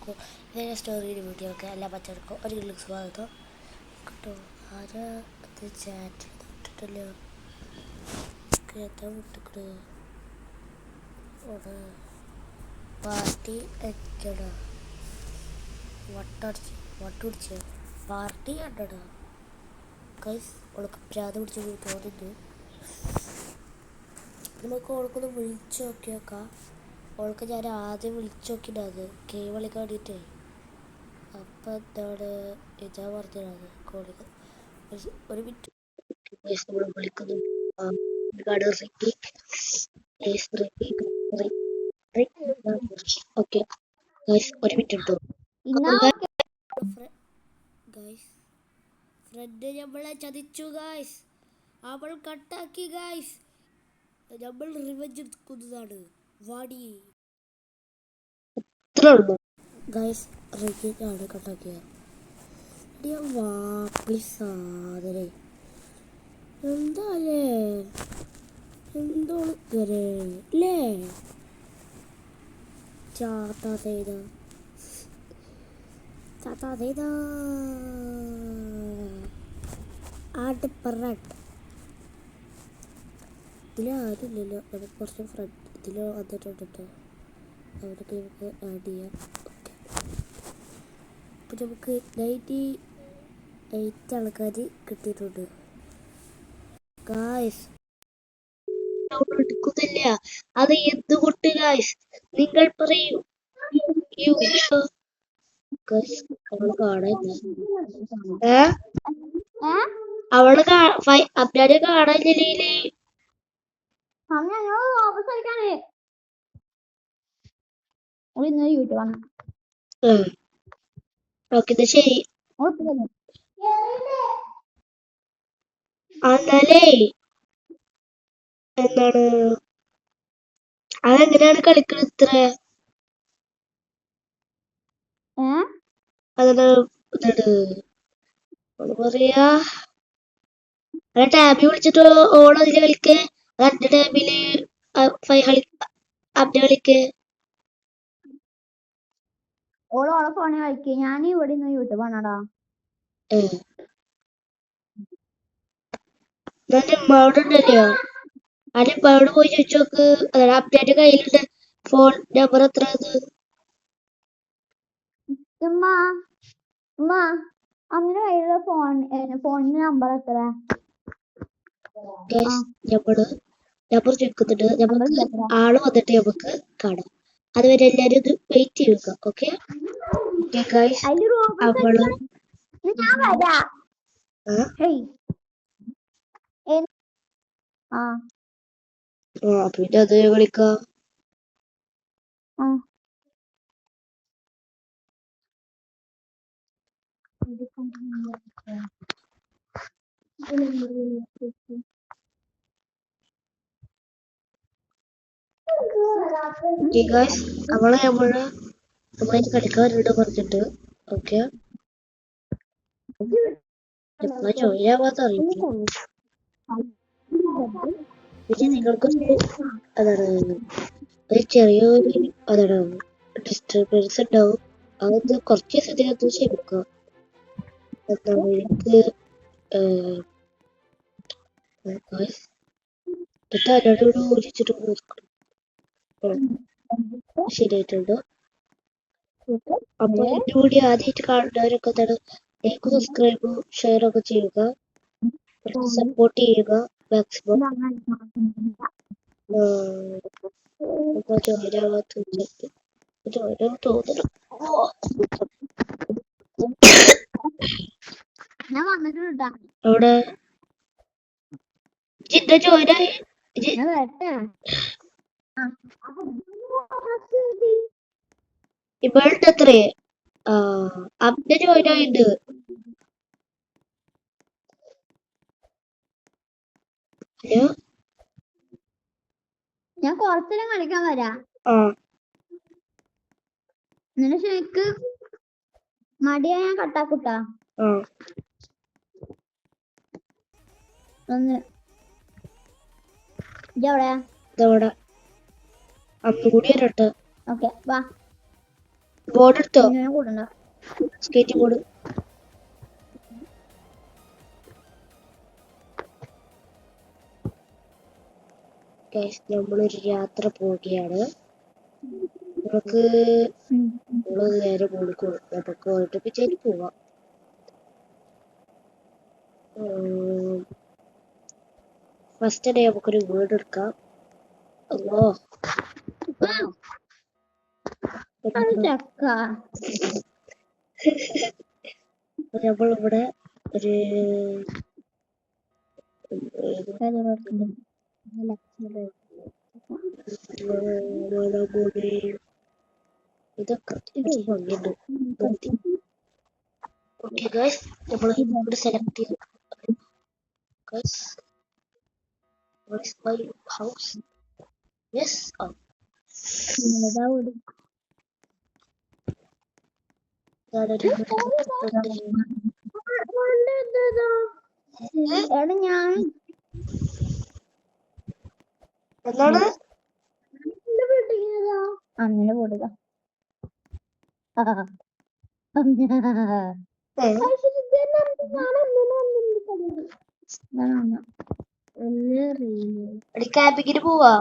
എല്ലാവർക്കും ഇതേ സ്റ്റോറിയുടെ വീഡിയോ ഒക്കെ എല്ലാ പച്ചവർക്കും ഒരു കിലോ സ്വാഗതം കേട്ടോ. ആരാ അത് ചാറ്റ് ഇട്ടിട്ടല്ലോ കേട്ടോ വിട്ടിക്കട പാർട്ടി എക്കടാ വട്ടുപിടിച്ച് പാർട്ടി കണ്ടടാ കൈസ് അവൾക്ക് പ്രാത പിടിച്ച് തോന്നുന്നു. നമുക്ക് അവൾക്കൊന്ന് വിളിച്ചു നോക്കിയേക്കാം. അവൾക്ക് ഞാൻ ആദ്യം വിളിച്ചു നോക്കിയിട്ടത് ഗെയിം കളിക്കാൻ വേണ്ടിയിട്ടേ. അപ്പം എന്താണ് ഇതാ പറഞ്ഞത് കോളിക ഒരു മിനിറ്റ് നമ്മൾ വിളിക്കുന്നു. ഓക്കെ ഗൈസ് ഒരു മിനിറ്റ് ഉണ്ടോ ഗൈസ്. ഫ്രണ്ട് നമ്മളെ ചതിച്ചു ഗൈസ്. അവൾ കട്ടാക്കി ഗൈസ്. നമ്മൾ റിവെഞ്ച് എടുക്കുന്നതാണ്. വാടി ഇത്രേ ഉള്ളൂ ഗൈസ്. റിവെഞ്ചാണ് കട്ടാക്കിയത്. വാപ്പി സാധനെ എന്താല്ലേ എന്തോളല്ലേ ചാത്താ ചെയ്ത ആട്ട് പറട്ട് ഇതിലാരുമില്ലല്ലോ. നമുക്ക് കുറച്ച് ഫ്രണ്ട് ഇതിൽ വന്നിട്ടുണ്ട്. അവർക്ക് നമുക്ക് ആഡ് ചെയ്യാം. അപ്പം നമുക്ക് 98 ആൾക്കാർ കിട്ടിയിട്ടുണ്ട് ഗായ്സ്. എടുക്കുന്നില്ല അത് എന്തുകൊണ്ട് ഗായ്സ് നിങ്ങൾ പറയൂ. അവള് അബ്രാനെ കാണാനില്ലേ. ഓക്കെ ശരി. എന്നാലേ എന്താണ് അതെങ്ങനെയാണ് കളിക്കുന്നത് ഇത്ര അതാണ് എന്താണ് പറയാ ടാബിൽ വിളിച്ചിട്ട് ഓണം അതില് കളിക്ക്. അന്റെ ടാബില് അബ്ദ കളിക്ക്. ഓളോളെ ഫോണിൽ കളിക്ക്. ഞാൻ ഇവിടെ നിന്ന് യൂട്യൂബ് ആണോടാ. ഉമ്മയോട് ഉണ്ടല്ലോ അതിന്റെ ഉമ്മയോട് പോയി ചോദിച്ചു നോക്ക്. അതായത് അബ്ദന്റെ കയ്യിലുണ്ട് ഫോൺ നമ്പർ എത്ര അങ്ങനെ കയ്യിലുള്ള ഫോണിന്റെ നമ്പർ എത്ര നമ്പർ ചോദിക്കുന്നുണ്ട്. നമുക്ക് ആള് വന്നിട്ട് നമുക്ക് കാണാം. അതുവരെ എല്ലാരും ഒന്ന് വെയിറ്റ് ചെയ്യുക. ഓക്കെ അവള് പിന്നെ അത് കളിക്കാം. അവളെ നമ്മളായിട്ട് കളിക്കാറുണ്ട് പറഞ്ഞിട്ട്. ഓക്കെ ചോദിക്കാത്ത അറിയില്ല. പിന്നെ നിങ്ങൾക്ക് അതാണ് ഒരു ചെറിയൊരു അതാണ് ഡിസ്റ്റർബൻസ് ഉണ്ടാവും. അത് കുറച്ച് ദിവസത്തിനകത്ത് ക്ഷമിക്കുക. എന്താണ് എനിക്ക് തലയോട് ഓടിച്ചിട്ട് നോക്കണം. ശരിയായിട്ടുണ്ടോ? അപ്പൊ എന്റെ കൂടി ആദ്യമായിട്ട് കാണുന്നവരൊക്കെ എന്താണ് ലൈക്ക് സബ്സ്ക്രൈബ് ഷെയർ ഒക്കെ ചെയ്യുക. സപ്പോർട്ട് ചെയ്യുക മാക്സിമം. തോന്നണം അവിടെ ജോയിനായി ഇവളുടെ എത്രേ അബ്ദ ജോയിനായിണ്ട്. ഹലോ ഞാൻ കുറച്ചേരം കളിക്കാൻ വരാം. എന്നിട്ട് ശരിക്ക് മടിയാ ഞാൻ കട്ടാക്കൂട്ടാ. ഒന്ന് ഇതവിടെ അന്നുകൂടി വരട്ടെ. ഓക്കെ വാ. ബോർഡ് എടുത്തോ? ഞാൻ കൂടണ്ട. Skate board. നമ്മളൊരു യാത്ര പോവുകയാണ്. നമുക്ക് നേരെ പോയിക്കോ. നമുക്ക് പോയിട്ട് ചെയ്ത് പോവാം. ഫസ്റ്റ് ഡേ നമുക്കൊരു വീട് എടുക്കാം. അല്ലോ ചക്ക നമ്മളിവിടെ ഒരു ഇതൊക്കെ ഭംഗിയുണ്ട്. ഓക്കെ ഗൈസ്, നമ്മൾ ഇവിടെ സെലക്ട് ചെയ്തു. Guys, where is my house? Yes. ഞാൻ എന്താണ്? അങ്ങനെ പോടുക. ക്യാമ്പിങ്ങിന് പോവാ.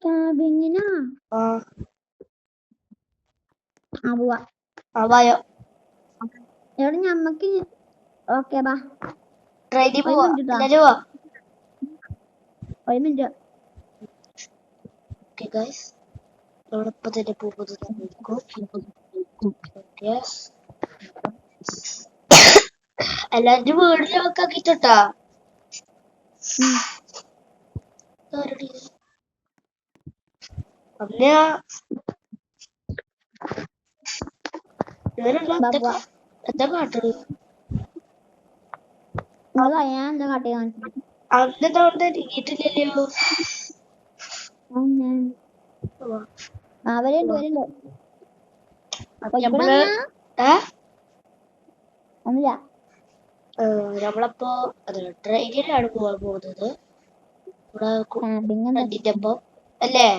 ക്യാബിങ്ങിനാ പോവാ. വായോ. എവിടെ ഞമ്മക്ക് ഓക്കെ ബാ. ട്രെയിനിൽ പോവാ. ഒരു മിനിറ്റ്. ഓക്കെ ഗൈസ്, നമ്മളിപ്പോ തന്നെ പോകുന്നത്. എല്ലാരും വീടിലൊക്കെ ആക്കിട്ടാ. എന്താ കാട്ടത്? ഞാൻ എന്താ കാട്ടിയ അന്നത്തെ ഇരിക്കിട്ടില്ലല്ലോ. അവരുണ്ട് വരുന്നുണ്ട്. ഒന്നുമില്ല. നമ്മളപ്പോ ട്രെയിനിലാണ് പോവാൻ പോകുന്നത്. ഇവിടെ ഒപ്പം അല്ലേ?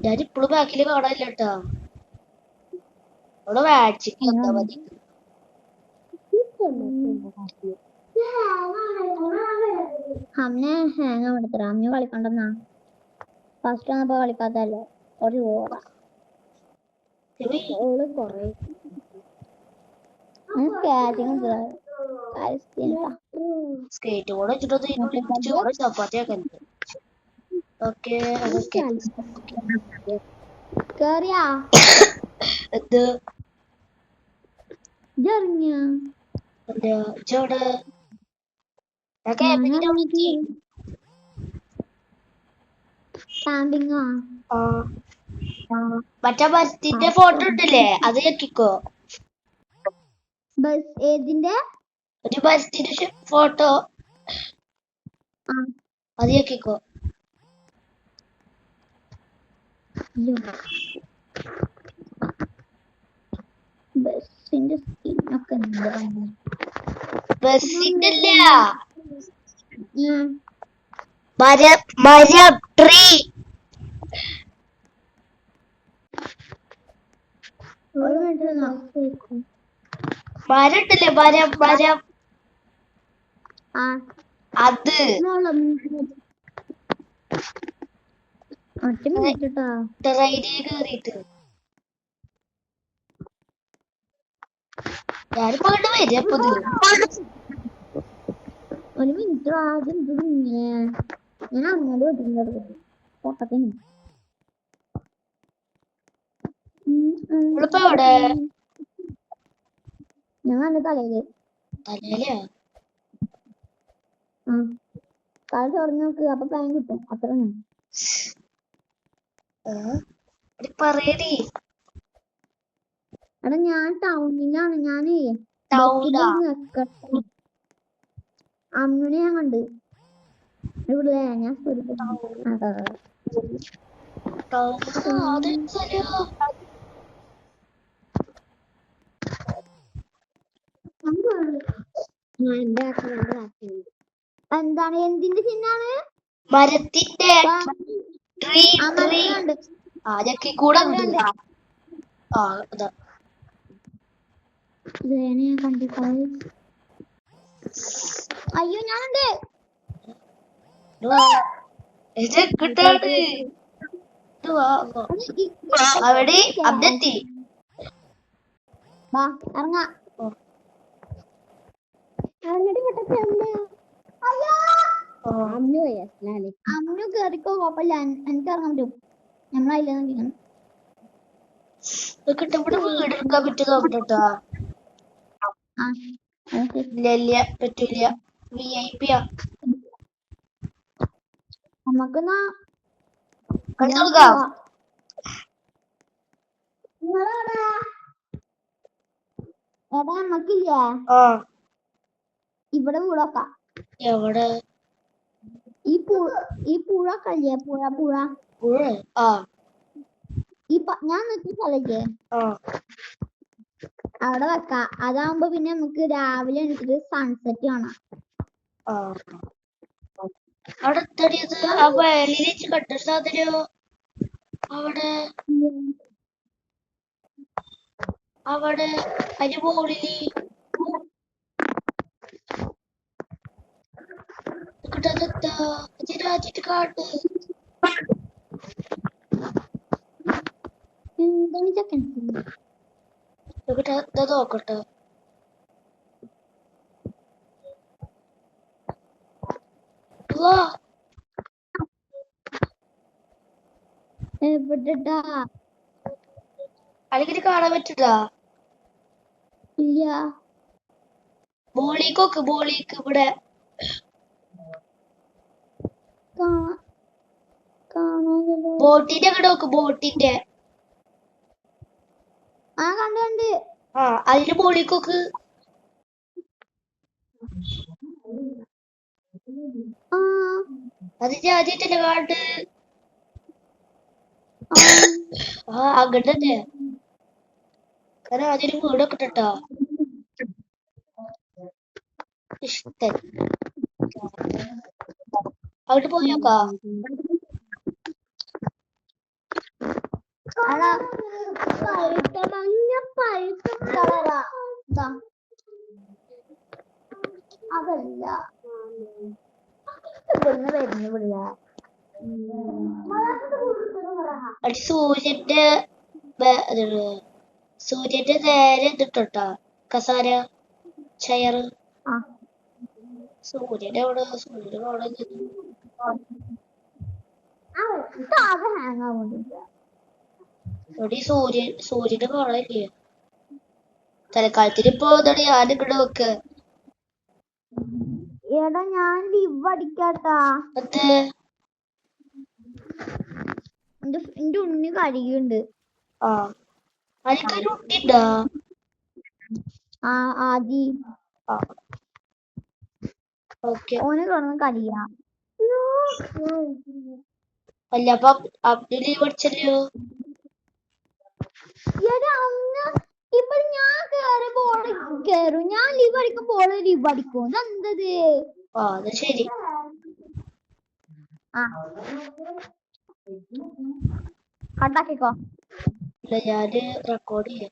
ഞാനിപ്പോഴും ബാക്കില് കാണാനില്ല കേട്ടാ. അവിടെ വാച്ചിക്ക് വന്നാ മതി. അമ്മനെ ഹാങ് എടുത്തറ. അമ്മ കളിക്കണ്ടെന്നാ ഫസ്റ്റ് വന്നപ്പോ കളിക്കാത്തല്ലേ. ഒരു കൊറേ സ്കേറ്റ് ബോർഡ് വെച്ചിട്ട് ചപ്പാത്തിയൊക്കെ ഉണ്ട്. ഓക്കെ കേറിയാ എന്ത് ഇറങ്ങിയ ചോട് മറ്റേ ബസ്സിന്റെ ഫോട്ടോ ഉണ്ടല്ലേ, അത് ഞെക്കിക്കോ. ബസ് ഏതിന്റെ? ഒരു ബസ്സിന്റെ ഫോട്ടോ, അത് ഞെക്കിക്കോ. ബസ്സിന്റെ സ്കിന്നൊക്കെ ബസ്സിന്റെ മരം ട്രീ. മരം ഉണ്ടല്ലേ, മരം അത് ട്രെയിനിൽ കേറിയിട്ട് ഞാനിപ്പോ കണ്ട് വരപ്പോ. ഒരു മിനിറ്റ് ആദ്യം ഞാൻ അങ്ങോട്ട് വിട്ടിട്ടുണ്ട് പൊട്ടത്തിന്. എവിടെ? ഞാൻ എന്റെ തലയില് തല ചൊറഞ്ഞു നോക്ക്. അപ്പൊ പ്ലാൻ കിട്ടും. അത്ര പറയടി. എടാ ഞാൻ ടൗണിലാണ്. ഞാനേ അമ്മിനെ ഞാൻ കണ്ട് ഇവിടെ. ഞാൻ എന്താണ്? എന്തിന്റെ ചിഹ്നാണ്? മരത്തിന്റെ ട്രീ ആ ട്രീ മരത്തിലുണ്ട്. അതൊക്കെ കൂടെ ഉണ്ട്. ആ അതാ ഇതിനെ ഞാൻ കണ്ടിട്ടോ. അയ്യോ ഞാനുണ്ട്. ഇത് കിട്ടാണ്. അവിടെ അബ്ദെത്തി. വാ ഇറങ്ങാ. അമ്മു കേറിക്കോ, കുഴപ്പമില്ല, എനിക്ക് ഇറങ്ങാൻ പറ്റും. നമ്മളതിലെ നോക്കിക്കണം. ഇവിടെ വീട് എടുക്കാൻ പറ്റും നോക്കട്ടോ. ആ ഓക്കെ. ഇല്ല പറ്റൂല. VIP ആ. നമുക്കെന്നാ കളിക്കാം. എടാ നമ്മക്കില്ലേ ആ ഇവിടെ വീടൊക്കാം. എവിടെ? ഈ പുഴൊക്കെ ഇല്ലേ, പുഴ ആ ഞാൻ നിൽക്കുന്ന സ്ഥലല്ലേ ആ അവിടെ വെക്കാം. അതാവുമ്പോ പിന്നെ നമുക്ക് രാവിലെ എണീറ്റിട്ട് സൺസെറ്റ് കാണാം. ആ അവിടെ എത്തടിയത് ആ വയലിൽ കണ്ട സാധനോ? അവിടെ അതിന്റെ മുകളില് രാജിട്ട് കാട്ട്. എന്താണ് ചെക്കൻ? നോക്കട്ടെ. എവിടെടാ? അല്ലെങ്കിൽ കാണാൻ പറ്റൂടാ. ഇല്ല. ബോളിക്ക് ഇവിടെ ബോട്ടിന്റെ അങ്ങോട്ട് നോക്ക്. ബോട്ടിന്റെ ആ കണ്ട്. ആ അതിന്റെ ബോളിക്കൊക്കെ അത് ആദ്യമായിട്ടല്ലേ കാണ്ട്. ആ അങ്ങോട്ടല്ലേ. കാരണം അതിന് വീടൊക്കെ ഇട്ടോ. ഇഷ്ടം അവിടെ പോയോക്കാ. അതല്ല ഇവിടുന്ന് വരുന്ന വിളിയ അത് സൂര്യന്റെ നേരെ ഇതിട്ടോ കസാര ചെയറ്. സൂര്യന്റെ അവിടെ ഇവിടെ സൂര്യന്റെ കാണാനില്ലേ. തലക്കാലത്തിന് ഇപ്പൊ ഇതാണ് ഞാൻ ഇങ്ങോട്ട് നോക്ക്. എടാ ഞാൻ ലിവ് അടിക്കാട്ടാ. എന്റെ ഉണ്ണി കഴുകിയുണ്ട്. ആ അതിലൊരു ഉണ്ടിണ്ടാ. ആ ആദി ഓന് കിടന്ന് കഴുകിയാ. അല്ല അപ്പൊ അബ്ദുൽ ലീവ് അടിച്ചല്ലോ. ഇപ്പൊ ഞാൻ കേറും, ഞാൻ ലീവ് അടിക്കുമ്പോൾ ലീവ് അടിക്കും. ഇതെന്തത്? അത് ശരി. കട്ടാക്കിക്കോ. ഇല്ല ഞാന് റെക്കോർഡ് ചെയ്യാം.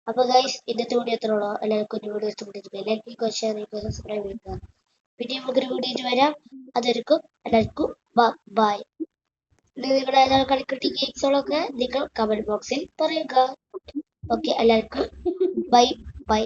അപ്പൊ ഗൈസ് ഇന്നത്തെ വീഡിയോ എത്രയുള്ളൂ. എല്ലാവർക്കും ഒരു വീഡിയോ ഇഷ്ടപ്പെട്ടിരിക്കും. ലൈക്ക് ഷെയർ ചെയ്യുക, സബ്സ്ക്രൈബ് ചെയ്യുക. പിന്നെ നമുക്കൊരു വീഡിയോ വരാം. അതൊരിക്കും എല്ലാവർക്കും ബൈ. നിങ്ങളുടെ ഏതാണ് കളിക്കുട്ടി ഗെയിംസുകളൊക്കെ നിങ്ങൾ കമന്റ് ബോക്സിൽ പറയുക. ഓക്കെ എല്ലാവർക്കും ബൈ.